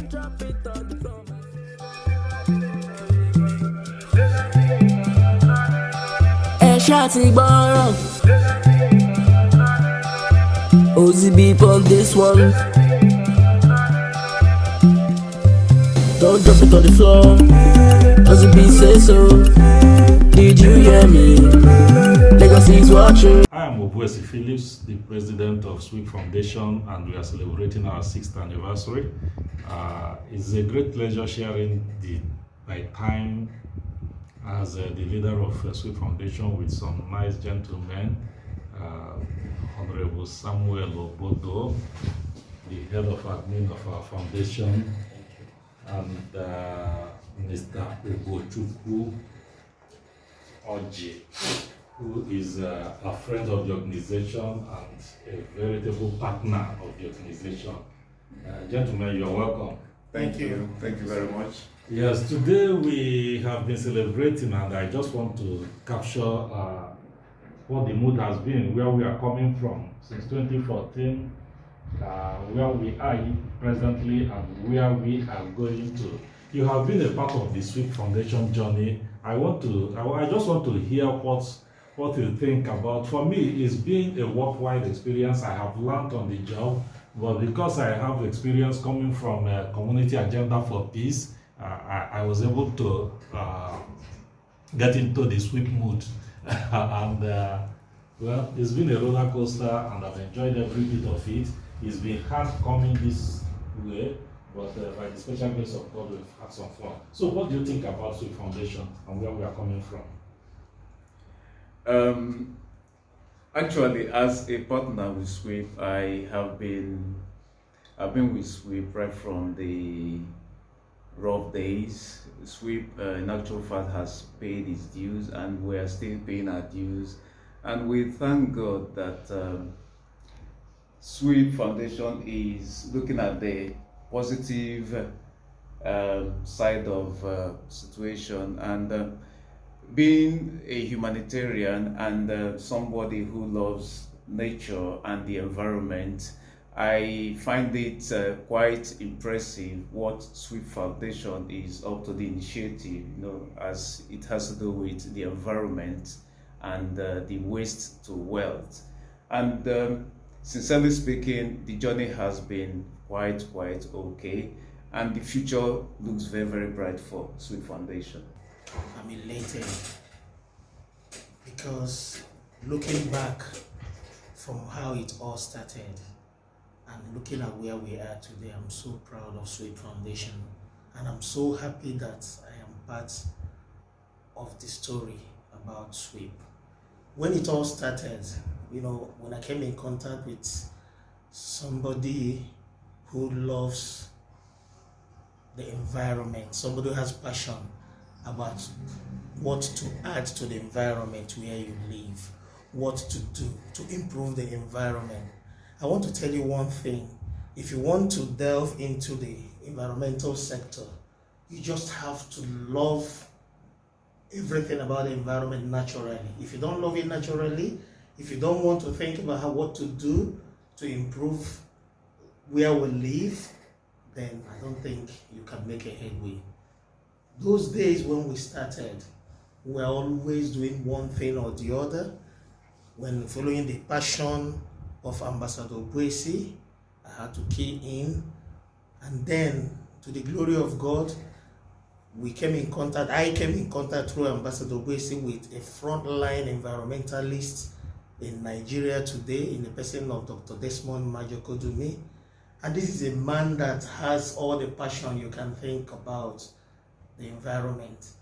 drop it on the floor. Shotty borrow. Ozzy beep on this one. Don't drop it on the floor. Ozzy beep say so. Did you hear me? Legacy's watching. I am Obuesi Phillips, the president of SWEEP Foundation, and we are celebrating our 6th anniversary. It's a great pleasure sharing my time as the leader of SWEEP Foundation with some nice gentlemen, Honorable Samuel Obodo, the head of admin of our foundation, and Mr. Ugochukwu Oji, who is a friend of the organization and a veritable partner of the organization. Gentlemen, you're welcome. Thank you. Thank you very much. Yes, today we have been celebrating, and I just want to capture what the mood has been, where we are coming from since 2014, where we are presently, and where we are going to. You have been a part of the SWEEP Foundation journey. I just want to hear what you think about. For me, it's been a worldwide experience. I have learned on the job, but because I have experience coming from a community agenda for peace, I was able to get into the SWEEP mood. And well, it's been a roller coaster, and I've enjoyed every bit of it. It's been hard coming this way, but by the special grace of God, we've had some fun. So what do you think about SWEEP Foundation and where we are coming from? Actually, as a partner with SWEEP, I've been with SWEEP right from the rough days. SWEEP, in actual fact, has paid its dues, and we are still paying our dues. And we thank God that SWEEP Foundation is looking at the positive side of situation, and being a humanitarian and somebody who loves nature and the environment, I find it quite impressive what SWEEP Foundation is up to, the initiative, as it has to do with the environment and the waste to wealth. And sincerely speaking, the journey has been quite okay, and the future looks very, very bright for SWEEP Foundation. I'm elated because looking back from how it all started and looking at where we are today, I'm so proud of SWEEP Foundation, and I'm so happy that I am part of the story about SWEEP. When it all started, when I came in contact with somebody who loves the environment, somebody who has passion about what to add to the environment where you live, what to do to improve the environment. I want to tell you one thing. If you want to delve into the environmental sector, you just have to love everything about the environment naturally. If you don't love it naturally, if you don't want to think about what to do to improve where we live, then I don't think you can make a headway. Those days when we started, we were always doing one thing or the other. When following the passion of Ambassador Obuesi, I had to key in, and then to the glory of God, I came in contact through Ambassador Obuesi with a frontline environmentalist in Nigeria today, in the person of Dr. Desmond Majokodumi. And this is a man that has all the passion you can think about the environment.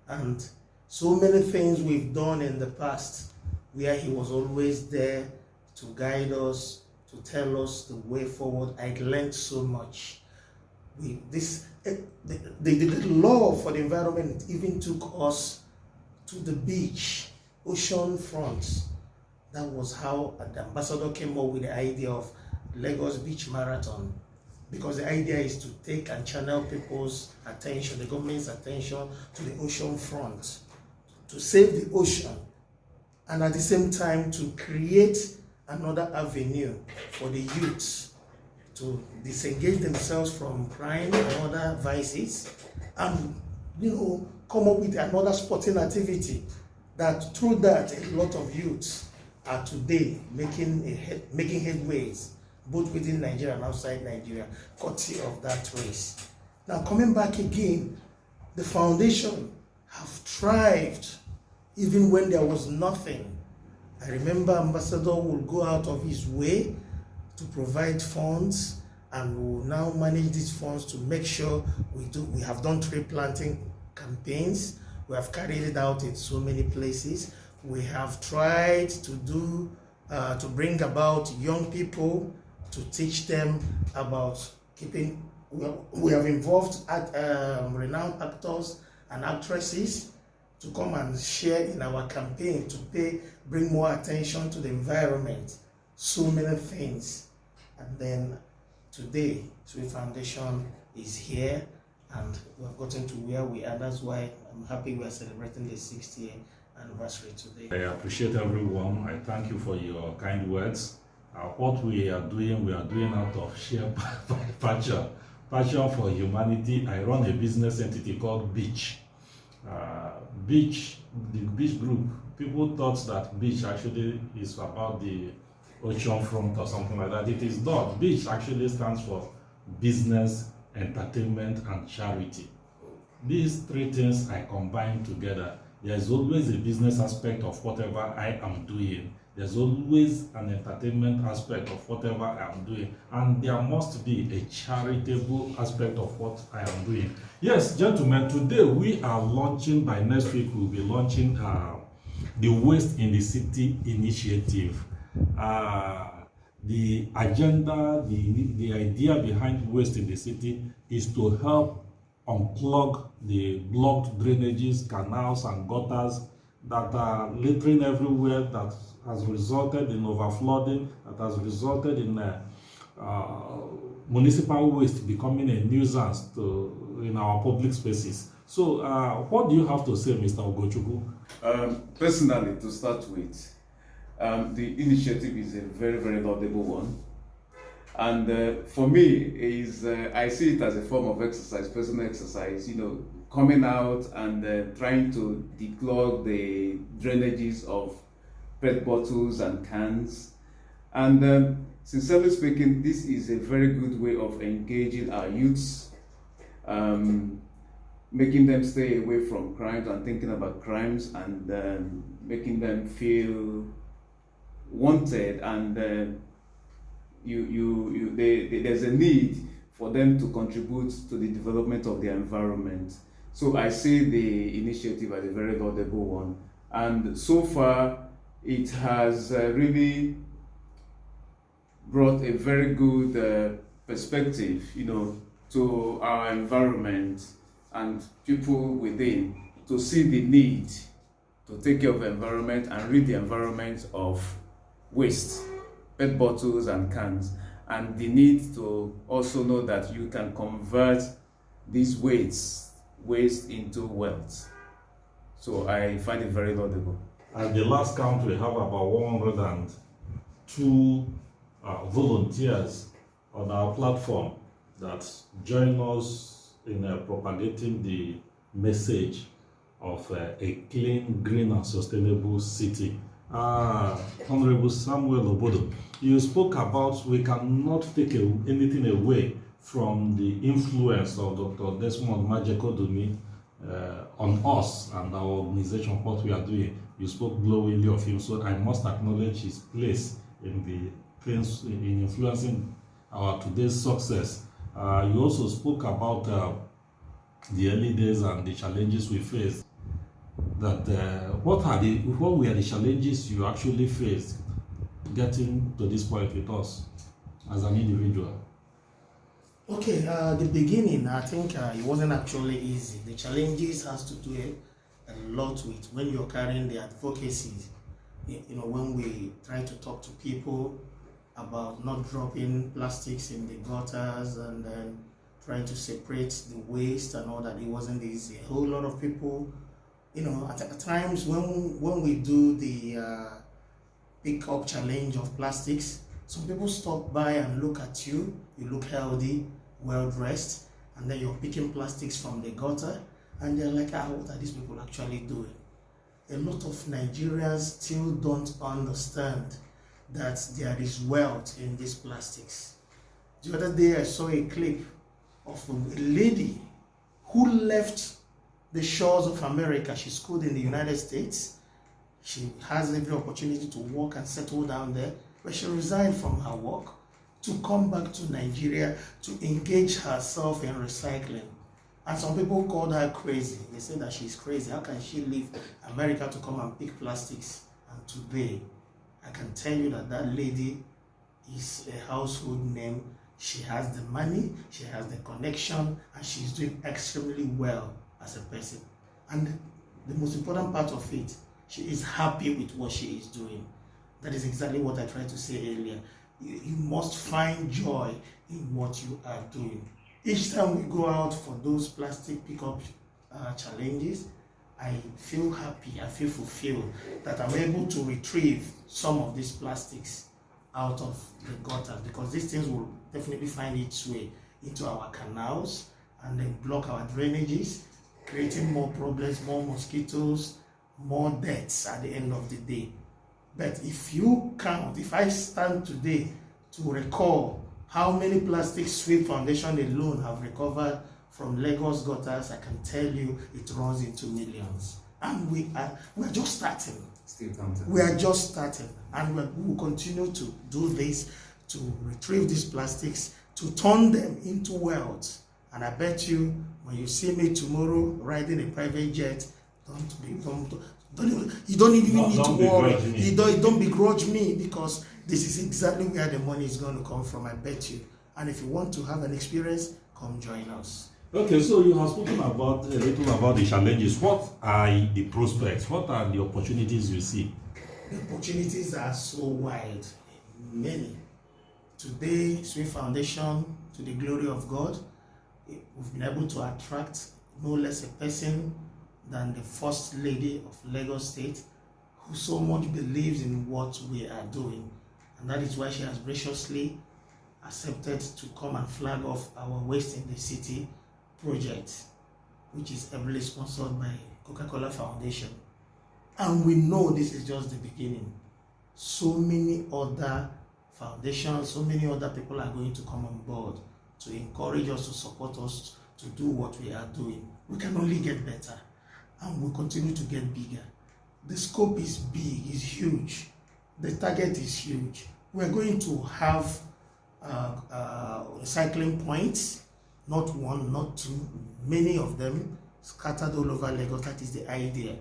And so many things we've done in the past where he was always there to guide us, to tell us the way forward. I learned so much. The law for the environment even took us to the beach, ocean fronts. That was how the ambassador came up with the idea of Lagos Beach Marathon, because the idea is to take and channel people's attention, the government's attention, to the ocean front, to save the ocean, and at the same time to create another avenue for the youth to disengage themselves from crime and other vices, and come up with another sporting activity. That through that, a lot of youths are today making headways both within Nigeria and outside Nigeria, courtesy of that race. Now, coming back again, the foundation have thrived even when there was nothing. I remember Ambassador would go out of his way to provide funds, and we will now manage these funds to make sure we have done tree planting campaigns. We have carried it out in so many places. We have tried to to bring about young people, to teach them about keeping. We have involved renowned actors and actresses to come and share in our campaign to bring more attention to the environment. So many things. And then today, SWEEP Foundation is here, and we have gotten to where we are. That's why I'm happy we are celebrating the 60th anniversary today. I appreciate everyone. I thank you for your kind words. What we are doing out of sheer passion for humanity. I run a business entity called Beach. The Beach Group. People thought that Beach actually is about the ocean front or something like that. It is not. Beach actually stands for business, entertainment, and charity. These three things I combine together. There's always a business aspect of whatever I am doing. There's always an entertainment aspect of whatever I am doing. And there must be a charitable aspect of what I am doing. Yes, gentlemen, today we are launching, by next week we'll be launching the Waste in the City initiative. The agenda, the idea behind Waste in the City is to help unclog the blocked drainages, canals, and gutters that are littering everywhere, that has resulted in overflooding, that has resulted in municipal waste becoming a nuisance in our public spaces. So, what do you have to say, Mr. Ugochukwu? Personally, to start with, the initiative is a very, very laudable one. And for me, I see it as a form of exercise, personal exercise, coming out and trying to declog the drainages of PET bottles and cans. And sincerely speaking, this is a very good way of engaging our youths, making them stay away from crimes and thinking about crimes, and making them feel wanted, and there's a need for them to contribute to the development of the environment. So I see the initiative as a very laudable one, and so far it has really brought a very good perspective, to our environment and people within, to see the need to take care of the environment and rid the environment of waste, PET bottles and cans, and the need to also know that you can convert these waste into wealth. So I find it very laudable. At the last count, we have about 102 volunteers on our platform that join us in propagating the message of a clean, green, and sustainable city. Honorable Samuel Obodo, you spoke about we cannot take anything away from the influence of Dr. Desmond Majekodunmi on us and our organization, what we are doing. You spoke glowingly of him, so I must acknowledge his place in influencing our today's success. You also spoke about the early days and the challenges we faced. What were the challenges you actually faced getting to this point with us as an individual? Okay, the beginning, I think it wasn't actually easy. The challenges has to do a lot with when you're carrying the advocacy. When we try to talk to people about not dropping plastics in the gutters and then trying to separate the waste and all that, it wasn't easy. A whole lot of people, at times when we do the pick up challenge of plastics, Some people stop by and look at you. You look healthy, well dressed, and then you're picking plastics from the gutter, and they're like, what are these people actually doing? A lot of Nigerians still don't understand that there is wealth in these plastics. The other day I saw a clip of a lady who left the shores of America. She schooled in the United States. She has every opportunity to work and settle down there, but she resigned from her work to come back to Nigeria to engage herself in recycling. And some people called her crazy. They said that she's crazy. How can she leave America to come and pick plastics? And today, I can tell you that that lady is a household name. She has the money, she has the connection, and she's doing extremely well as a person. And the most important part of it, she is happy with what she is doing. That is exactly what I tried to say earlier. You must find joy in what you are doing. Each time we go out for those plastic pickup challenges, I feel happy, I feel fulfilled that I'm able to retrieve some of these plastics out of the gutters, because these things will definitely find its way into our canals and then block our drainages, creating more problems, more mosquitoes, more deaths at the end of the day. But if you count, if I stand today to recall how many plastic SWEEP Foundation alone have recovered from Lagos gutters, I can tell you it runs into millions. And we are just starting. Still counting. We are just starting, and we will continue to do this, to retrieve these plastics, to turn them into wealth. And I bet you, when you see me tomorrow riding a private jet, you don't even need to worry. You don't begrudge me, because this is exactly where the money is going to come from, I bet you. And if you want to have an experience, come join us. Okay, so you have spoken about a little about the challenges. What are the prospects? What are the opportunities you see? The opportunities are so wide, many. Today, SWEEP Foundation, to the glory of God, we've been able to attract no less a person than the First Lady of Lagos State, who so much believes in what we are doing. And that is why she has graciously accepted to come and flag off our Waste in the City project, which is heavily sponsored by Coca-Cola Foundation. And we know this is just the beginning. So many other foundations, so many other people are going to come on board to encourage us, to support us to do what we are doing. We can only get better, and we'll continue to get bigger. The scope is big, is huge. The target is huge. We're going to have recycling points, not one, not two, many of them scattered all over Lagos. That is the idea.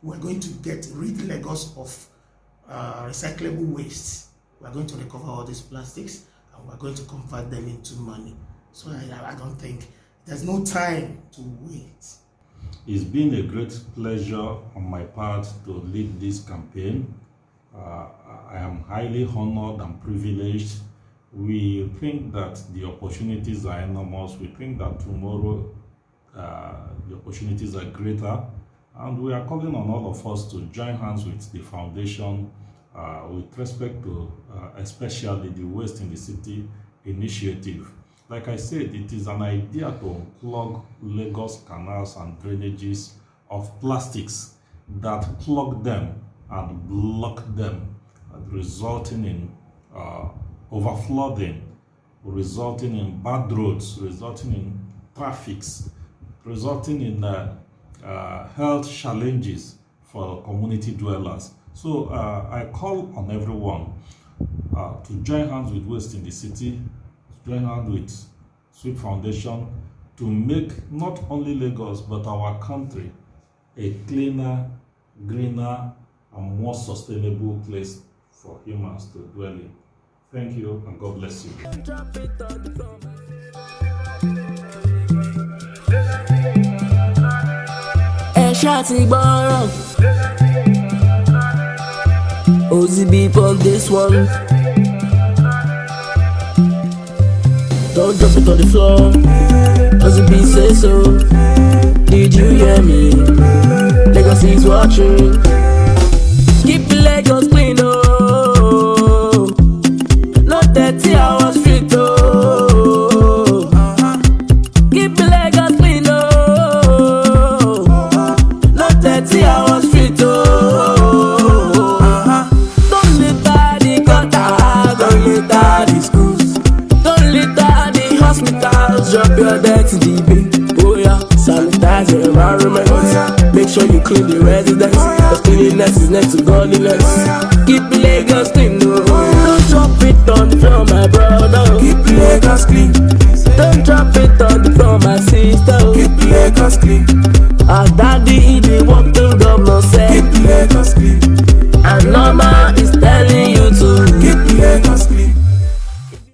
We're going to rid Lagos of recyclable waste. We're going to recover all these plastics, and we're going to convert them into money. So I don't think there's no time to wait. It's been a great pleasure on my part to lead this campaign. I am highly honored and privileged. We think that the opportunities are enormous. We think that tomorrow the opportunities are greater. And we are calling on all of us to join hands with the foundation with respect to especially the Waste in the City initiative. Like I said, it is an idea to plug Lagos canals and drainages of plastics that plug them and block them, resulting in overflooding, resulting in bad roads, resulting in traffics, resulting in health challenges for community dwellers. So I call on everyone to join hands with Waste in the City, to join hands with SWEEP Foundation to make not only Lagos but our country a cleaner, greener, and more sustainable place for humans to dwell in. Thank you, and God bless you. isSWEEP on this one. Don't drop it on the floor. isSWEEP say so. Did you hear me? Lagos is watching. Keep Lagos clean, oh. cleanliness. The cleanliness is next to godliness. Keep Lagos clean, no. Don't drop it on the floor, my brother. Keep Lagos clean. Don't drop it on the floor, my sister. Keep Lagos clean. Our daddy, he dey walk till governor say. Keep Lagos clean. And normal is